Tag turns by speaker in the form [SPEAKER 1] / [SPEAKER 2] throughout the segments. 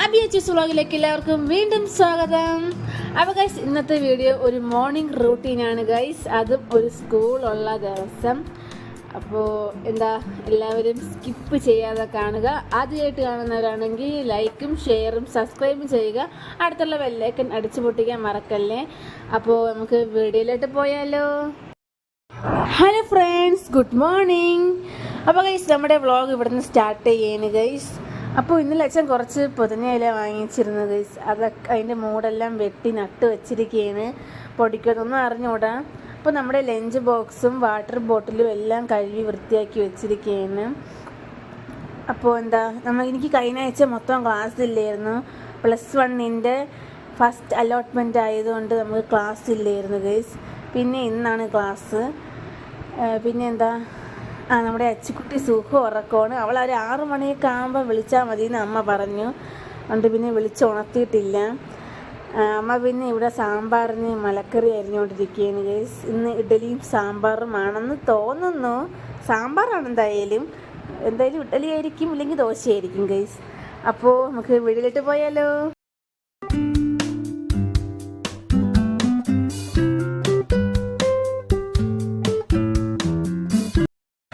[SPEAKER 1] അബി അച്ചൂസ് വ്ളോഗിലേക്ക് എല്ലാവർക്കും വീണ്ടും സ്വാഗതം. അപ്പോൾ ഗൈസ്, ഇന്നത്തെ വീഡിയോ ഒരു മോർണിംഗ് റൂട്ടീനാണ് ഗൈസ്, അതും ഒരു സ്കൂളുള്ള ദിവസം. അപ്പോൾ എല്ലാവരും സ്കിപ്പ് ചെയ്യാതെ കാണുക. ആദ്യമായിട്ട് കാണുന്നവരാണെങ്കിൽ ലൈക്കും ഷെയറും സബ്സ്ക്രൈബും ചെയ്യുക. അടുത്തുള്ള ബെല്ലൈക്കൺ അടിച്ചു പൊട്ടിക്കാൻ മറക്കല്ലേ. അപ്പോൾ നമുക്ക് വീഡിയോയിലോട്ട് പോയാലോ. Hello friends, good morning. അപ്പോൾ ഗൈസ്, നമ്മുടെ വ്ളോഗ് ഇവിടുന്ന് സ്റ്റാർട്ട് ചെയ്യാണ് ഗൈസ്. അപ്പോൾ ഇന്നലെ അച്ഛൻ കുറച്ച് പൊതിഞ്ഞയില വാങ്ങിച്ചിരുന്നു ഗൈസ്. അതൊക്കെ അതിൻ്റെ മൂടെല്ലാം വെട്ടി നട്ട് വെച്ചിരിക്കുകയാണ്. പൊടിക്കുന്നൊന്നും അറിഞ്ഞൂടാ. അപ്പോൾ നമ്മുടെ ലഞ്ച് ബോക്സും വാട്ടർ ബോട്ടിലും എല്ലാം കഴുകി വൃത്തിയാക്കി വെച്ചിരിക്കുകയാണ്. അപ്പോൾ എനിക്ക് കഴിഞ്ഞ ആഴ്ച മൊത്തം ക്ലാസ് ഇല്ലായിരുന്നു. +1 ഫസ്റ്റ് അലോട്ട്മെൻറ്റ് ആയതുകൊണ്ട് നമുക്ക് ക്ലാസ് ഇല്ലായിരുന്നു ഗൈസ്. പിന്നെ ഇന്നാണ് ക്ലാസ്. പിന്നെ നമ്മുടെ അച്ചുക്കുട്ടി സുഖം ഉറക്കമാണ്. അവൾ ഒരു 6 മണിയൊക്കെ ആകുമ്പോൾ വിളിച്ചാൽ മതി എന്ന് അമ്മ പറഞ്ഞു. അതുകൊണ്ട് പിന്നെ വിളിച്ചുണർത്തിയിട്ടില്ല. അമ്മ പിന്നെ ഇവിടെ സാമ്പാറിന് മലക്കറി അരിഞ്ഞുകൊണ്ടിരിക്കുകയാണ് ഗൈസ്. ഇന്ന് ഇഡലിയും സാമ്പാറും ആണെന്ന് തോന്നുന്നു. സാമ്പാറാണ് എന്തായാലും ഇഡലി ആയിരിക്കും, ഇല്ലെങ്കിൽ ദോശയായിരിക്കും ഗൈസ്. അപ്പോൾ നമുക്ക് വീട്ടിലിട്ട് പോയാലോ.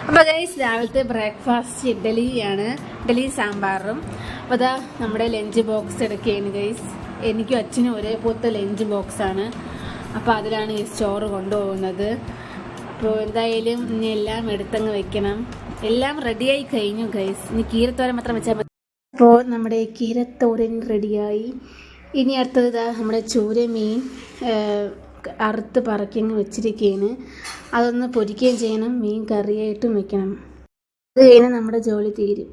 [SPEAKER 1] അപ്പോൾ ഗൈസ്, രാവിലത്തെ ബ്രേക്ക്ഫാസ്റ്റ് ഇഡലിയാണ്, ഇഡലി സാമ്പാറും. അപ്പോൾ നമ്മുടെ ലഞ്ച് ബോക്സ് എടുക്കുകയാണ് ഗൈസ്. എനിക്കും അച്ഛനും ഒരേപോലത്തെ ലഞ്ച് ബോക്സാണ്. അപ്പോൾ അതിലാണ് ഈ ചോറ് കൊണ്ടുപോകുന്നത്. അപ്പോൾ എന്തായാലും ഇനി എല്ലാം എടുത്തങ്ങ് വെക്കണം. എല്ലാം റെഡിയായി കഴിഞ്ഞു ഗൈസ്. ഇനി കീരത്തോരൻ മാത്രം വെച്ചാൽ മതി. അപ്പോൾ നമ്മുടെ കീരത്തോരൻ റെഡിയായി. ഇനി അടുത്തത് നമ്മുടെ ചൂരമീൻ അറുത്ത് പറക്കിങ്ങ് വെച്ചിരിക്കുകയാണ്. അതൊന്ന് പൊരിക്കുകയും ചെയ്യണം, മീൻ കറിയായിട്ടും വെക്കണം. അത് കഴിഞ്ഞാൽ നമ്മുടെ ജോലി തീരും.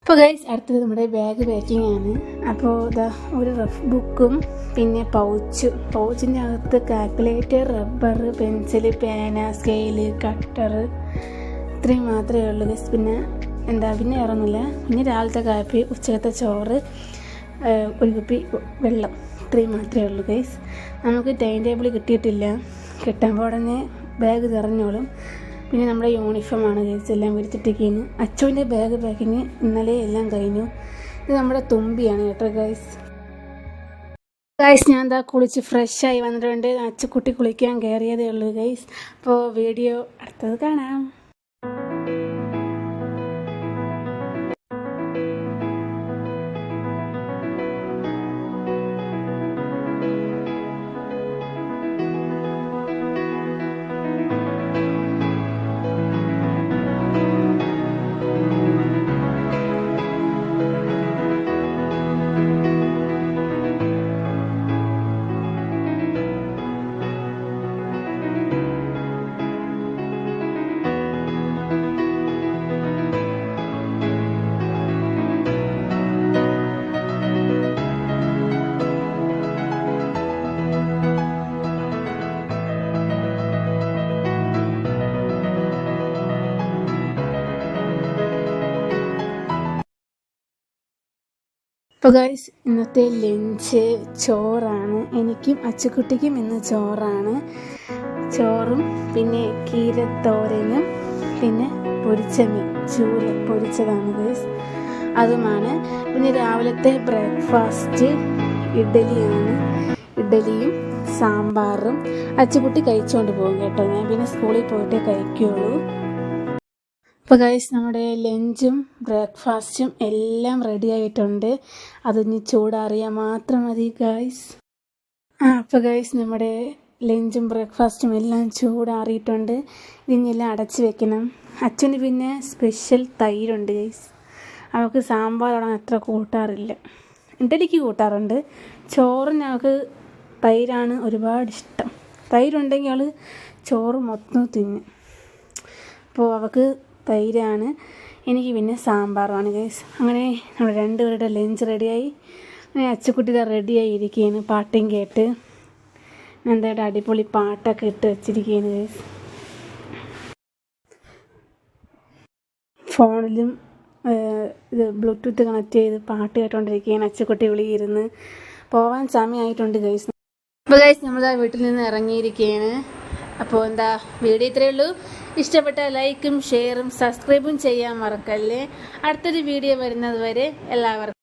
[SPEAKER 1] അപ്പോൾ ഗൈസ്, അടുത്തത് നമ്മുടെ ബാഗ് പാക്കിംഗ് ആണ്. അപ്പോൾ ഒരു റഫ് ബുക്കും പിന്നെ പൗച്ചിൻ്റെ അകത്ത് കാൽക്കുലേറ്റർ, റബ്ബർ, പെൻസില്, പേന, സ്കെയില്, കട്ടർ, ഇത്രയും മാത്രമേ ഉള്ളൂ ഗൈസ്. പിന്നെ വേറൊന്നുമില്ല. പിന്നെ രാവിലത്തെ കാപ്പി, ഉച്ചക്കത്തെ ചോറ്, ഒരു കുപ്പി വെള്ളം, ഇത്രയും മാത്രമേ ഉള്ളൂ ഗൈസ്. നമുക്ക് ടൈം ടേബിൾ കിട്ടിയിട്ടില്ല. കിട്ടുമ്പോൾ ഉടനെ ബാഗ് നിറഞ്ഞോളും. പിന്നെ നമ്മുടെ യൂണിഫോമാണ് ഗൈസ്, എല്ലാം വിരിച്ചിട്ടിരിക്കുന്നു. അച്ചുവിൻ്റെ ബാഗ് പാക്കിങ് ഇന്നലെ എല്ലാം കഴിഞ്ഞു. ഇത് നമ്മുടെ തുമ്പിയാണ് കേട്ടോ ഗൈസ്. ഞാൻ കുളിച്ച് ഫ്രഷായി വന്നിട്ടുണ്ട്. അച്ചുക്കുട്ടി കുളിക്കാൻ കയറിയതേ ഉള്ളൂ ഗൈസ്. അപ്പോൾ വീഡിയോ അടുത്തത് കാണാം. അപ്പോൾ ഗൈസ്, ഇന്നത്തെ ലഞ്ച് ചോറാണ്. എനിക്കും അച്ചുക്കുട്ടിക്കും ഇന്ന് ചോറാണ്. ചോറും പിന്നെ കീരത്തോരനും പിന്നെ പൊരിച്ചമീൻ, ചൂര പൊരിച്ചതാണ് ഗൈസ്, അതുമാണ്. പിന്നെ രാവിലത്തെ ബ്രേക്ക്ഫാസ്റ്റ് ഇഡലിയാണ്. ഇഡലിയും സാമ്പാറും അച്ചുക്കുട്ടി കഴിച്ചുകൊണ്ട് പോകും കേട്ടോ. ഞാൻ പിന്നെ സ്കൂളിൽ പോയിട്ടേ കഴിക്കുകയുള്ളൂ. അപ്പോൾ ഗൈസ്, നമ്മുടെ ലഞ്ചും ബ്രേക്ക്ഫാസ്റ്റും എല്ലാം റെഡി ആയിട്ടുണ്ട്. അതിന് ചൂടാറിയാൽ മാത്രം മതി ഗൈസ്. അപ്പോൾ ഗൈസ്, നമ്മുടെ ലഞ്ചും ബ്രേക്ക്ഫാസ്റ്റും എല്ലാം ചൂടാറിയിട്ടുണ്ട്. ഇതിനെല്ലാം അടച്ച് വെക്കണം. അച്ഛന് പിന്നെ സ്പെഷ്യൽ തൈരുണ്ട് ഗൈസ്. അവൾക്ക് സാമ്പാറോടെ അത്ര കൂട്ടാറില്ല. ഇഡലിക്ക് കൂട്ടാറുണ്ട്. ചോറിന് അവൾക്ക് തൈരാണ് ഒരുപാട് ഇഷ്ടം. തൈരുണ്ടെങ്കിൽ അവൾ ചോറ് മൊത്തം തിന്നും. അപ്പോൾ അവൾക്ക് തൈരാണ്, എനിക്ക് പിന്നെ സാമ്പാറുമാണ് ഗൈസ്. അങ്ങനെ നമ്മുടെ രണ്ടുപേരുടെ ലഞ്ച് റെഡിയായി. അങ്ങനെ അച്ചുക്കുട്ടി റെഡിയായി ഇരിക്കുകയാണ് പാട്ടും കേട്ട്. എന്തായിട്ട് അടിപൊളി പാട്ടൊക്കെ ഇട്ട് വെച്ചിരിക്കുകയാണ് ഗൈസ്. ഫോണിലും ഇത് ബ്ലൂടൂത്ത് കണക്ട് ചെയ്ത് പാട്ട് കേട്ടോണ്ടിരിക്കുകയാണ്. അച്ചുക്കുട്ടി വിളിയിരുന്ന് പോവാൻ സമയമായിട്ടുണ്ട് ഗൈസ്. അപ്പോൾ ഗൈസ് നമ്മൾ വീട്ടിൽ നിന്ന് ഇറങ്ങിയിരിക്കുകയാണ്. അപ്പോൾ എന്താ വീഡിയോ ഇത്രയേ ഉള്ളൂ. ഇഷ്ടപ്പെട്ട ലൈക്കും ഷെയറും സബ്സ്ക്രൈബും ചെയ്യാൻ മറക്കല്ലേ. അടുത്തൊരു വീഡിയോ വരുന്നത് വരെ എല്ലാവർക്കും